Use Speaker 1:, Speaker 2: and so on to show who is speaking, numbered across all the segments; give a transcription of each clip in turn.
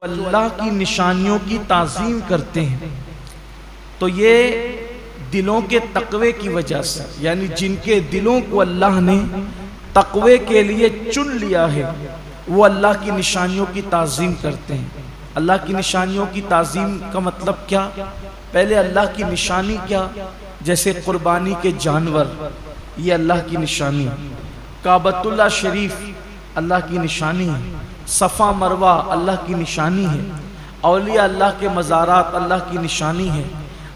Speaker 1: اللہ کی نشانیوں کی تعظیم کرتے ہیں تو یہ دلوں کے تقوی کی وجہ سے، یعنی جن کے دلوں کو اللہ نے تقوی کے لیے چن لیا ہے وہ اللہ کی نشانیوں کی تعظیم کرتے ہیں۔ اللہ کی نشانیوں کی تعظیم کا مطلب کیا؟ پہلے اللہ کی نشانی کیا؟ جیسے قربانی کے جانور، یہ اللہ کی نشانی ہے۔ کعبۃ اللہ شریف اللہ کی نشانی ہے۔ صفا مروہ اللہ کی نشانی ہے۔ اولیاء اللہ کے مزارات اللہ کی نشانی ہے۔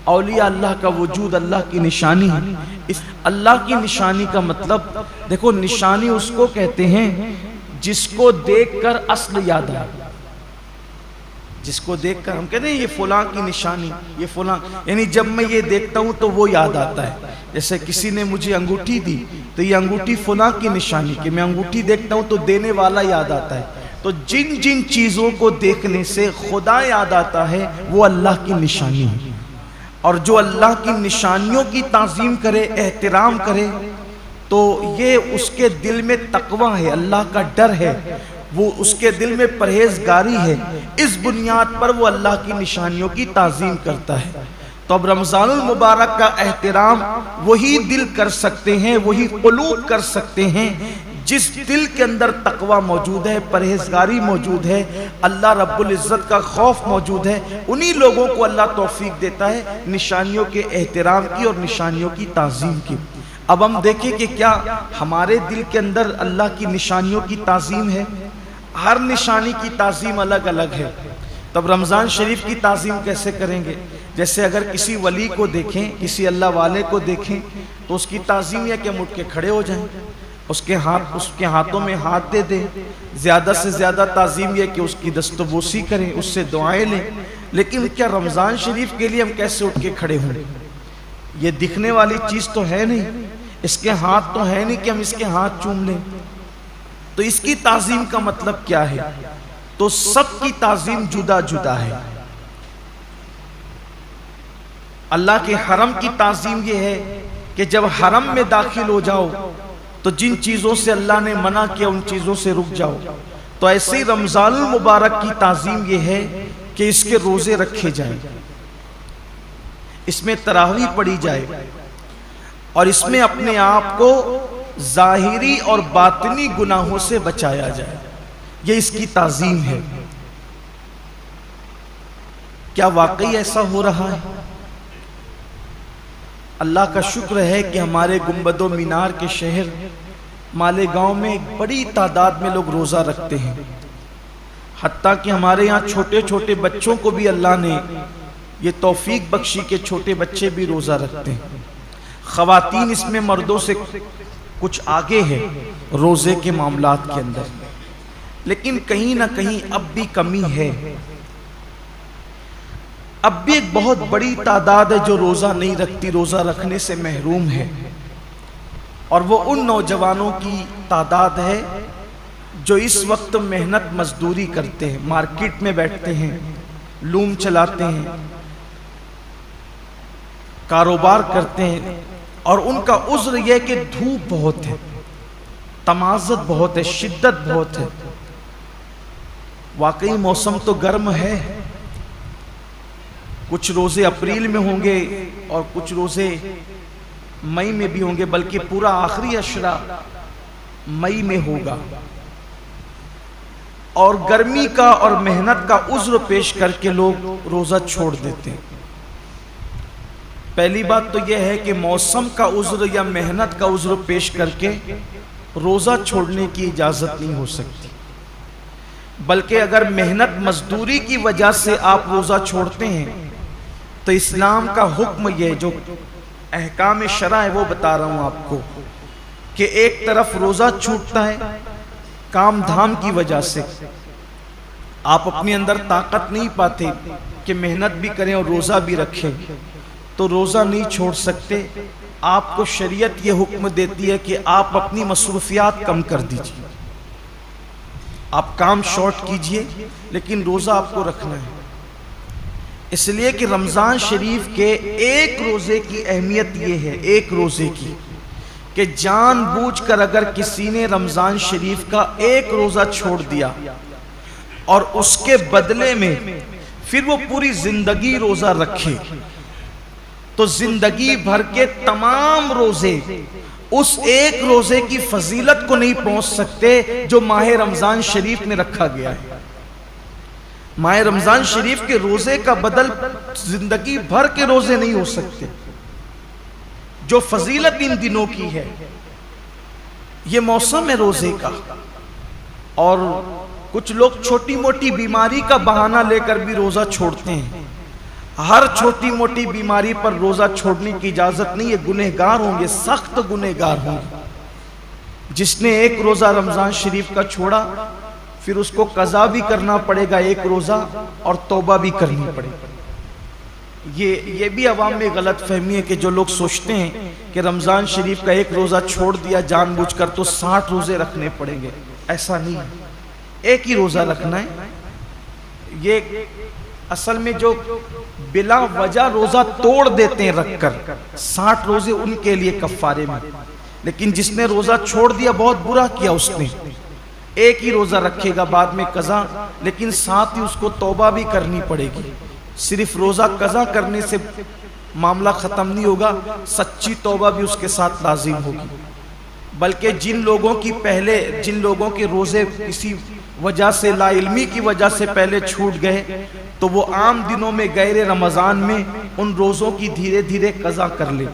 Speaker 1: اولیاء اللہ کا وجود اللہ کی نشانی ہے۔ اس اللہ کی نشانی کا مطلب دیکھو، نشانی اس کو کہتے ہیں جس کو دیکھ کر اصل یاد آئے۔ جس کو دیکھ کر ہم کہتے ہیں یہ فلاں کی نشانی، یہ فلاں، یعنی جب میں یہ دیکھتا ہوں تو وہ یاد آتا ہے۔ جیسے کسی نے مجھے انگوٹھی دی تو یہ انگوٹھی فلاں کی نشانی، کہ میں انگوٹھی دیکھتا ہوں تو دینے والا یاد آتا ہے۔ تو جن جن چیزوں کو دیکھنے سے خدا یاد آتا ہے وہ اللہ کی نشانی ہے۔ اور جو اللہ کی نشانیوں کی تعظیم کرے، احترام کرے، تو یہ اس کے دل میں تقوی ہے، اللہ کا ڈر ہے، وہ اس کے دل میں پرہیزگاری ہے۔ اس بنیاد پر وہ اللہ کی نشانیوں کی تعظیم کرتا ہے۔ تو اب رمضان المبارک کا احترام وہی دل کر سکتے ہیں، وہی قلوب کر سکتے ہیں جس دل کے اندر تقوی موجود ہے، پرہیزگاری موجود ہے، اللہ رب العزت کا خوف موجود ہے۔ انہی لوگوں کو اللہ توفیق دیتا ہے نشانیوں کے احترام کی اور نشانیوں کی تعظیم کی۔ اب ہم دیکھیں کہ کیا ہمارے دل کے اندر اللہ کی نشانیوں کی تعظیم ہے؟ ہر نشانی کی تعظیم الگ الگ ہے۔ تب رمضان شریف کی تعظیم کیسے کریں گے؟ جیسے اگر کسی ولی کو دیکھیں، کسی اللہ والے کو دیکھیں تو اس کی تعظیم یہ کہ ہم اٹھ کے کھڑے ہو جائیں، اس کے ہاتھوں میں ہاتھ دے دیں۔ زیادہ سے زیادہ تعظیم یہ کہ اس کی دست و بوسی کریں، اس سے دعائیں لیں۔ لیکن کیا رمضان شریف کے لیے ہم کیسے اٹھ کے کھڑے ہوں؟ یہ دکھنے والی چیز تو ہے نہیں، اس کے ہاتھ تو ہے نہیں کہ ہم اس کے ہاتھ چوم لیں۔ تو اس کی تعظیم کا مطلب کیا ہے؟ تو سب کی تعظیم جدا جدا ہے۔ اللہ کے حرم کی تعظیم یہ ہے کہ جب حرم میں داخل ہو جاؤ تو جن چیزوں سے اللہ نے منع کیا ان چیزوں سے رک جاؤ۔ تو ایسے ہی رمضان المبارک کی تعظیم یہ ہے کہ اس کے روزے رکھے جائیں، اس میں تراویح پڑھی جائے، اور اس میں اپنے آپ کو ظاہری اور باطنی گناہوں سے بچایا جائے۔ یہ اس کی تعظیم ہے۔ کیا واقعی ایسا ہو رہا ہے؟ اللہ کا شکر ہے کہ ہمارے گنبد و مینار کے شہر مالیگاؤں میں ایک بڑی تعداد میں لوگ روزہ رکھتے ہیں۔ حتیٰ کہ ہمارے یہاں چھوٹے چھوٹے بچوں کو بھی اللہ نے یہ توفیق بخشی کہ چھوٹے بچے بھی روزہ رکھتے ہیں۔ خواتین اس میں مردوں سے کچھ آگے ہے روزے کے معاملات کے اندر، لیکن کہیں نہ کہیں اب بھی کمی ہے۔ اب بھی ایک بہت بڑی تعداد ہے جو روزہ نہیں رکھتی، روزہ رکھنے سے محروم ہے، اور وہ ان نوجوانوں کی تعداد ہے جو اس وقت محنت مزدوری کرتے ہیں، مارکیٹ میں بیٹھتے ہیں، لوم چلاتے ہیں، کاروبار کرتے ہیں، اور ان کا عذر یہ کہ دھوپ بہت ہے، تمازت بہت ہے، شدت بہت ہے۔ واقعی موسم تو گرم ہے، کچھ روزے اپریل میں ہوں گے اور کچھ روزے مئی میں بھی ہوں گے، بلکہ پورا آخری عشرہ مئی میں ہوگا، اور گرمی کا اور محنت کا عذر پیش کر کے لوگ روزہ چھوڑ دیتے ہیں۔ پہلی بات تو یہ ہے کہ موسم کا عذر یا محنت کا عذر پیش کر کے روزہ چھوڑنے کی اجازت نہیں ہو سکتی، بلکہ اگر محنت مزدوری کی وجہ سے آپ روزہ چھوڑتے ہیں تو اسلام کا حکم یہ جو احکام شرع ہے وہ بتا رہا ہوں آپ کو، کہ ایک طرف روزہ چھوٹتا ہے کام دھام کی وجہ سے، آپ اپنے اندر طاقت نہیں پاتے کہ محنت بھی کریں اور روزہ بھی رکھیں، تو روزہ نہیں چھوڑ سکتے۔ آپ کو شریعت یہ حکم دیتی ہے کہ آپ اپنی مصروفیات کم کر دیجئے، آپ کام شارٹ کیجئے، لیکن روزہ آپ کو رکھنا ہے۔ اس لیے کہ رمضان شریف کے ایک روزے کی اہمیت یہ ہے، ایک روزے کی، کہ جان بوجھ کر اگر کسی نے رمضان شریف کا ایک روزہ چھوڑ دیا اور اس کے بدلے میں پھر وہ پوری زندگی روزہ رکھے، تو زندگی بھر کے تمام روزے اس ایک روزے کی فضیلت کو نہیں پہنچ سکتے جو ماہ رمضان شریف میں رکھا گیا ہے۔ ماہ رمضان شریف کے روزے کا بدل زندگی بھر کے روزے نہیں ہو سکتے۔ جو فضیلت ان دنوں کی ہے، یہ موسم ہے روزے کا، اور کچھ لوگ چھوٹی موٹی بیماری کا بہانہ لے کر بھی روزہ چھوڑتے ہیں۔ ہر چھوٹی موٹی بیماری پر روزہ چھوڑنے کی اجازت نہیں ہے، گنہگار ہوں گے، سخت گنہگار ہوں گے۔ جس نے ایک روزہ رمضان شریف کا چھوڑا، پھر اس کو قضا بھی کرنا پڑے گا ایک روزہ، اور توبہ بھی کرنی پڑے گا۔ یہ بھی عوام میں غلط فہمی ہے کہ جو لوگ سوچتے ہیں کہ رمضان شریف کا ایک روزہ چھوڑ دیا جان بوجھ کر تو 60 روزے رکھنے پڑیں گے، ایسا نہیں ہے، ایک ہی روزہ رکھنا ہے۔ یہ اصل میں جو بلا وجہ روزہ توڑ دیتے ہیں رکھ کر، 60 روزے ان کے لیے کفارے میں، لیکن جس نے روزہ چھوڑ دیا بہت برا کیا، اس نے ایک ہی روزہ رکھے گا بعد میں قضا، لیکن ساتھ ہی اس کو توبہ بھی کرنی پڑے گی۔ صرف روزہ قضا کرنے سے معاملہ ختم نہیں ہوگا، سچی توبہ بھی اس کے ساتھ لازم ہوگی۔ بلکہ جن لوگوں کے روزے کسی وجہ سے، لا علمی کی وجہ سے پہلے چھوٹ گئے، تو وہ عام دنوں میں غیر رمضان میں ان روزوں کی دھیرے دھیرے قضا کر لیں۔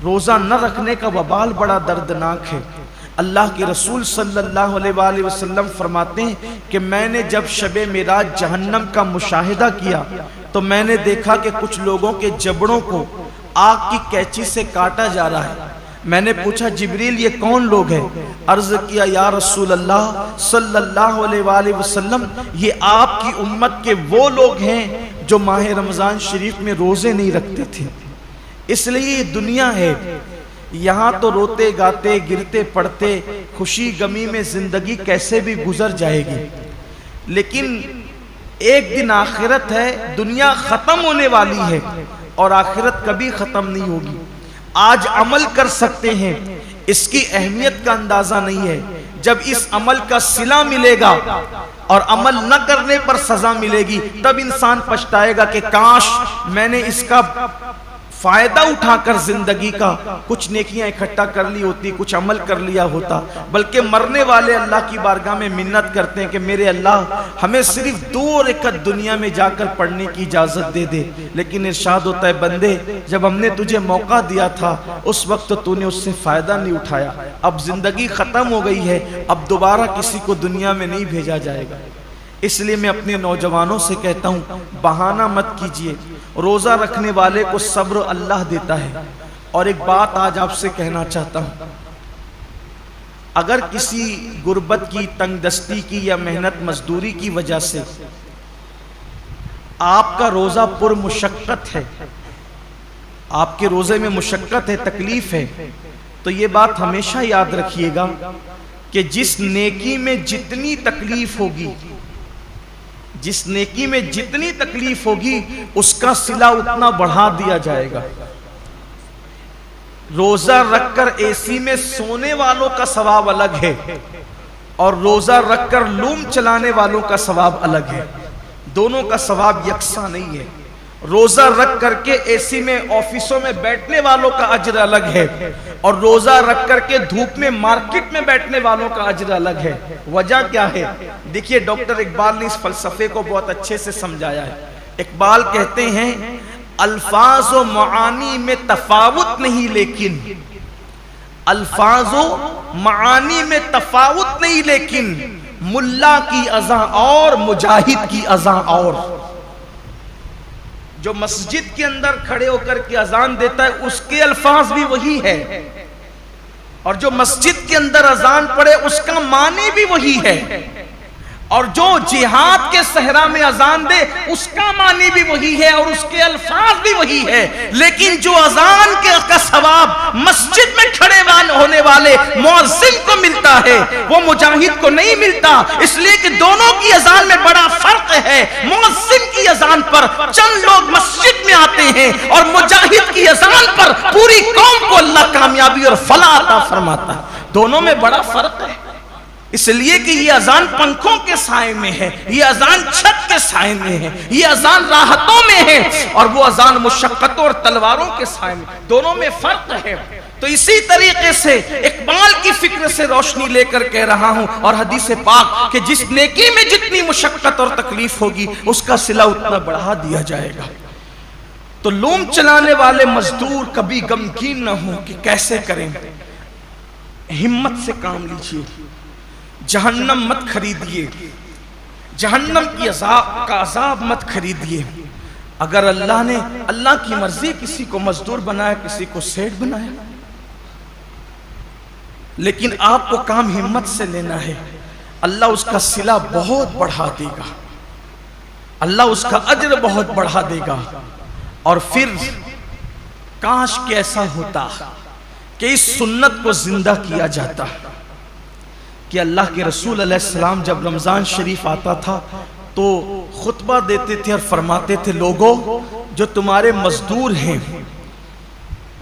Speaker 1: روزہ نہ رکھنے کا وبال بڑا دردناک ہے۔ اللہ کے رسول صلی اللہ علیہ وآلہ وسلم فرماتے ہیں کہ میں نے جب شب معراج جہنم کا مشاہدہ کیا تو میں نے دیکھا کہ کچھ لوگوں کے جبڑوں کو آگ کی کینچی سے کاٹا جا رہا ہے۔ میں نے پوچھا جبریل یہ کون لوگ ہیں؟ عرض کیا یا رسول اللہ صلی اللہ علیہ وآلہ وسلم یہ آپ کی امت کے وہ لوگ ہیں جو ماہ رمضان شریف میں روزے نہیں رکھتے تھے۔ اس لیے یہ دنیا ہے، یہاں تو روتے گاتے گرتے پڑتے خوشی غمی میں زندگی کیسے بھی گزر جائے گی، لیکن ایک دن آخرت ہے، دنیا ختم ہونے والی ہے اور آخرت کبھی ختم نہیں ہوگی۔ آج عمل کر سکتے ہیں، اس کی اہمیت کا اندازہ نہیں ہے، جب اس عمل کا صلہ ملے گا اور عمل نہ کرنے پر سزا ملے گی تب انسان پچھتائے گا کہ کاش میں نے اس کا فائدہ اٹھا کر زندگی کا کچھ نیکیاں اکٹھا کر لی ہوتی، کچھ عمل کر لیا ہوتا۔ بلکہ مرنے والے اللہ کی بارگاہ میں منت کرتے ہیں کہ میرے اللہ ہمیں صرف 2 رکعت دنیا میں جا کر پڑھنے کی اجازت دے دے، لیکن ارشاد ہوتا ہے بندے جب ہم نے تجھے موقع دیا تھا اس وقت تو نے اس سے فائدہ نہیں اٹھایا، اب زندگی ختم ہو گئی ہے، اب دوبارہ کسی کو دنیا میں نہیں بھیجا جائے گا۔ اس لیے میں اپنے نوجوانوں سے کہتا ہوں بہانہ مت کیجئے، روزہ رکھنے والے کو صبر اللہ دیتا ہے۔ اور ایک بات آج آپ سے کہنا چاہتا ہوں، اگر کسی غربت کی، تنگ دستی کی یا محنت مزدوری کی وجہ سے آپ کا روزہ پر مشقت ہے، آپ کے روزے میں مشقت ہے، تکلیف ہے، تو یہ بات ہمیشہ یاد رکھیے گا کہ جس نیکی میں جتنی تکلیف ہوگی، جس نیکی میں جتنی تکلیف ہوگی اس کا صلہ اتنا بڑھا دیا جائے گا۔ روزہ رکھ کر اے سی میں سونے والوں کا ثواب الگ ہے اور روزہ رکھ کر لوم چلانے والوں کا ثواب الگ ہے، دونوں کا ثواب یکساں نہیں ہے۔ روزہ رکھ کر کے اے سی میں آفسوں میں بیٹھنے والوں کا اجر الگ ہے اور روزہ رکھ کر کے دھوپ میں مارکیٹ میں بیٹھنے والوں کا اجر الگ ہے۔ وجہ کیا ہے؟ دیکھیے ڈاکٹر اقبال نے اس فلسفے کو بہت اچھے سے سمجھایا ہے۔ اقبال کہتے ہیں الفاظ و معانی میں تفاوت نہیں، لیکن الفاظ و معانی میں تفاوت نہیں، لیکن ملا کی اذان اور مجاہد کی اذان اور۔ جو مسجد کے اندر کھڑے ہو کر کے اذان دیتا ہے اس کے الفاظ بھی وہی ہے، اور جو مسجد کے اندر اذان پڑے اس کا معنی بھی وہی ہے، اور جو جہاد کے صحرا میں اذان دے اس کا معنی بھی وہی ہے اور اس کے الفاظ بھی وہی ہے، لیکن جو اذان کا ثواب مسجد میں کھڑے ہونے والے مؤذن کو ملتا ہے وہ مجاہد کو نہیں ملتا، اس لیے کہ دونوں کی اذان میں بڑا فرق ہے۔ مؤذن کی اذان پر چند لوگ مسجد میں آتے ہیں اور مجاہد کی اذان پر پوری قوم کو اللہ کامیابی اور فلاح عطا فرماتا ہے، دونوں میں بڑا فرق ہے۔ اس لیے کہ یہ اذان پنکھوں کے سائے میں ہے، یہ اذان چھت کے سائے میں ہے، یہ اذان راحتوں میں ہے، اور وہ اذان مشقتوں اور تلواروں کے سائے میں، دونوں میں فرق ہے۔ تو اسی طریقے سے اقبال کی فکر سے روشنی لے کر کہہ رہا ہوں، اور حدیث پاک کہ جس نیکی میں جتنی مشقت اور تکلیف ہوگی اس کا صلہ اتنا بڑھا دیا جائے گا۔ تو لوم چلانے والے مزدور کبھی غمگین نہ ہوں کہ کیسے کریں، ہمت سے کام لیجئے، جہنم مت خریدیے، جہنم کی کا عذاب مت خریدیے۔ اگر اللہ کی مرضی کسی کو مزدور بنایا، کسی کو سیٹ بنایا، لیکن آپ کو کام ہمت سے لینا ہے، اللہ اس کا صلہ بہت بڑھا دے گا، اللہ اس کا اجر بہت بڑھا دے گا۔ اور پھر کاش کہ ایسا ہوتا کہ اس سنت کو زندہ کیا جاتا کہ اللہ کے رسول علیہ السلام جب رمضان شریف آتا تھا تو خطبہ دیتے تھے اور فرماتے تھے، لوگوں جو تمہارے مزدور ہیں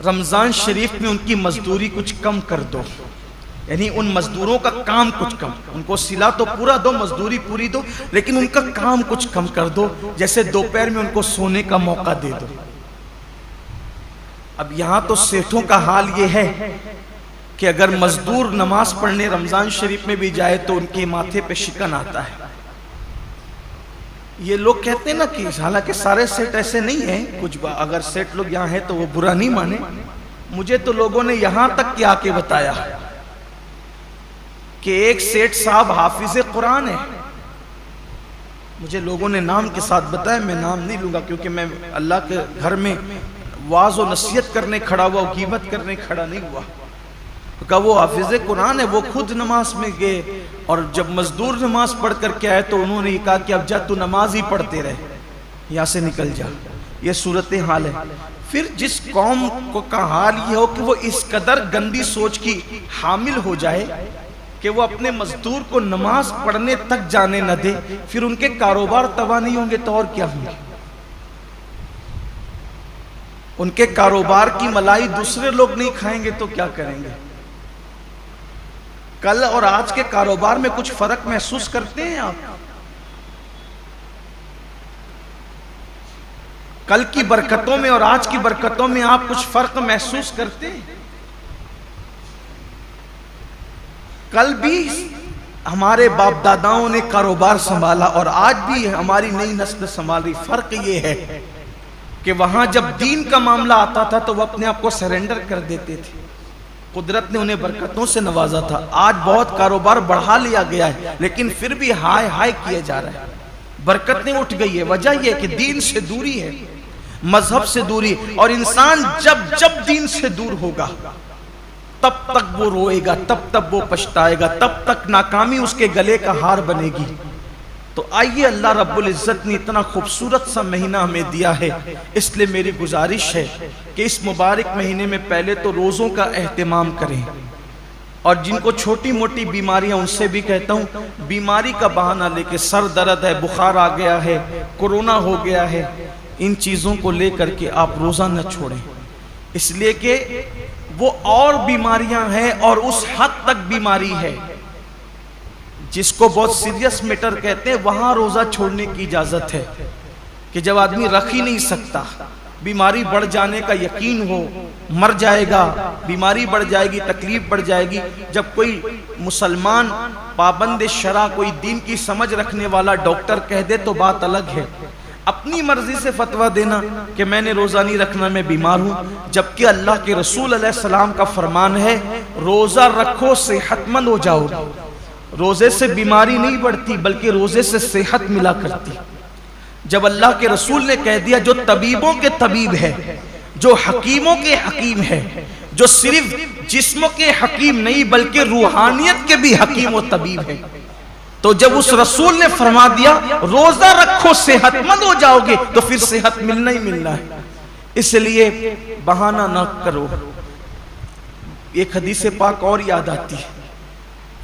Speaker 1: رمضان شریف میں ان کی مزدوری کچھ کم کر دو، یعنی ان مزدوروں کا کام کچھ کم، ان کو صلہ تو پورا دو، مزدوری پوری دو، لیکن ان کا کام کچھ کم کر دو، جیسے دوپہر میں ان کو سونے کا موقع دے دو۔ اب یہاں تو سیٹھوں کا حال یہ ہے کہ اگر مزدور نماز پڑھنے رمضان شریف میں بھی جائے تو ان کے ماتھے پہ شکن آتا ہے۔ یہ لوگ کہتے ہیں نا کہ حالانکہ سارے سیٹ ایسے نہیں ہیں، کچھ اگر سیٹ لوگ یہاں ہیں تو وہ برا نہیں مانے، مجھے تو لوگوں نے یہاں تک کیا کے بتایا کہ ایک سیٹ صاحب حافظ قرآن ہے، مجھے لوگوں نے نام کے ساتھ بتایا، میں نام نہیں لوں گا کیونکہ میں اللہ کے گھر میں واعظ و نصیحت کرنے کھڑا ہوا، غیبت کرنے کھڑا نہیں ہوا۔ کہا وہ حافظ قرآن ہے، وہ خود نماز میں گئے، اور جب مزدور نماز پڑھ کر کے آئے تو انہوں نے کہا کہ اب جا تو نماز ہی پڑھتے رہے، یہاں سے نکل جا۔ یہ صورتحال ہے۔ پھر جس قوم کا حال یہ ہو کہ وہ اس قدر گندی سوچ کی حامل ہو جائے کہ وہ اپنے مزدور کو نماز پڑھنے تک جانے نہ دے، پھر ان کے کاروبار تباہ نہیں ہوں گے تو اور کیا ہوں گے؟ ان کے کاروبار کی ملائی دوسرے لوگ نہیں کھائیں گے تو کیا کریں گے؟ کل اور آج کے کاروبار میں کچھ فرق محسوس کرتے ہیں آپ؟ کل کی برکتوں میں اور آج کی برکتوں میں آپ کچھ فرق محسوس کرتے ہیں؟ کل بھی ہمارے باپ داداؤں نے کاروبار سنبھالا اور آج بھی ہماری نئی نسل سنبھال رہی۔ فرق یہ ہے کہ وہاں جب دین کا معاملہ آتا تھا تو وہ اپنے آپ کو سرنڈر کر دیتے تھے، قدرت نے انہیں برکتوں سے نوازا تھا۔ آج بہت کاروبار بڑھا لیا گیا ہے لیکن پھر بھی ہائے ہائے کیا جا رہا ہے، برکتیں اٹھ گئی ہے۔ وجہ یہ کہ دین سے دوری ہے، مذہب سے دوری، اور انسان جب دین سے دور ہوگا تب تک وہ روئے گا، تب تک وہ پچھتائے گا، تب تک ناکامی اس کے گلے کا ہار بنے گی۔ تو آئیے، اللہ رب العزت نے اتنا خوبصورت سا مہینہ ہمیں دیا ہے، اس لیے میری گزارش ہے کہ اس مبارک مہینے میں پہلے تو روزوں کا اہتمام کریں، اور جن کو چھوٹی موٹی بیماریاں ان سے بھی کہتا ہوں بیماری کا بہانہ لے کے، سر درد ہے، بخار آ گیا ہے، کورونا ہو گیا ہے، ان چیزوں کو لے کر کے آپ روزہ نہ چھوڑیں، اس لیے کہ وہ اور بیماریاں ہیں اور اس حد تک بیماری ہے جس کو بہت سیریس میٹر کہتے ہیں، وہاں روزہ چھوڑنے کی اجازت ہے کہ جب آدمی رکھ ہی نہیں سکتا، بیماری بڑھ جانے کا یقین ہو، مر جائے گا، بیماری بڑھ جائے گی، تکلیف بڑھ جائے گی۔ جب کوئی مسلمان پابند شرع، کوئی دین کی سمجھ رکھنے والا ڈاکٹر کہہ دے تو بات الگ ہے، اپنی مرضی سے فتویٰ دینا کہ میں نے روزہ نہیں رکھنا، میں بیمار ہوں، جبکہ اللہ کے رسول علیہ السلام کا فرمان ہے روزہ رکھو صحت مند ہو جاؤ۔ روزے سے بیماری نہیں بڑھتی بلکہ روزے سے صحت ملا کرتی۔ جب اللہ کے رسول نے کہہ دیا جو طبیبوں کے طبیب ہے، جو حکیموں کے حکیم ہے، جو صرف جسموں کے حکیم نہیں بلکہ روحانیت کے بھی حکیم و طبیب ہے، تو جب اس رسول نے فرما دیا روزہ رکھو صحت مند ہو جاؤ گے تو پھر صحت ملنا ہی ملنا ہے۔ اس لیے بہانہ نہ کرو۔ ایک حدیث پاک اور یاد آتی ہے،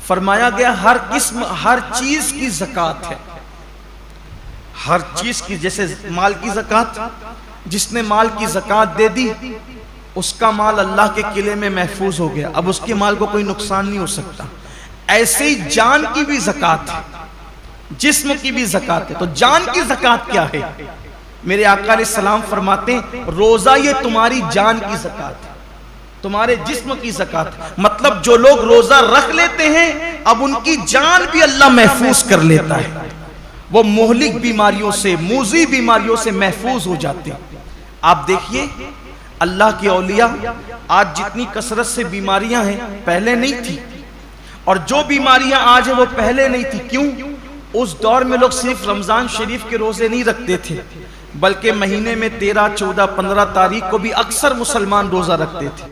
Speaker 1: فرمایا گیا ہر قسم ہر چیز کی زکوٰۃ ہے، ہر چیز کی، جیسے مال کی زکوٰۃ، جس نے مال کی زکوٰۃ دے دی اس کا مال اللہ کے قلعے میں محفوظ ہو گیا، اب اس کے مال کو کوئی نقصان نہیں ہو سکتا۔ ایسے ہی جان کی بھی زکات ہے، جسم کی بھی زکات ہے۔ تو جان کی زکات کیا ہے؟ میرے آقا علیہ السلام فرماتے ہیں روزہ یہ تمہاری جان کی زکات ہے، تمہارے جسم کی زکات ہے۔ مطلب جو لوگ روزہ رکھ لیتے ہیں اب ان کی جان بھی اللہ محفوظ کر لیتا ہے، وہ مہلک بیماریوں سے، موذی بیماریوں سے محفوظ ہو جاتے ہیں۔ آپ دیکھیے اللہ کے اولیاء آج جتنی کثرت سے بیماریاں ہیں پہلے نہیں تھی، اور جو بیماریاں آج ہیں وہ پہلے نہیں تھی۔ کیوں؟ اس دور میں لوگ صرف رمضان شریف کے روزے نہیں رکھتے تھے، بلکہ مہینے میں 13، 14، 15 تاریخ کو بھی اکثر مسلمان روزہ رکھتے تھے۔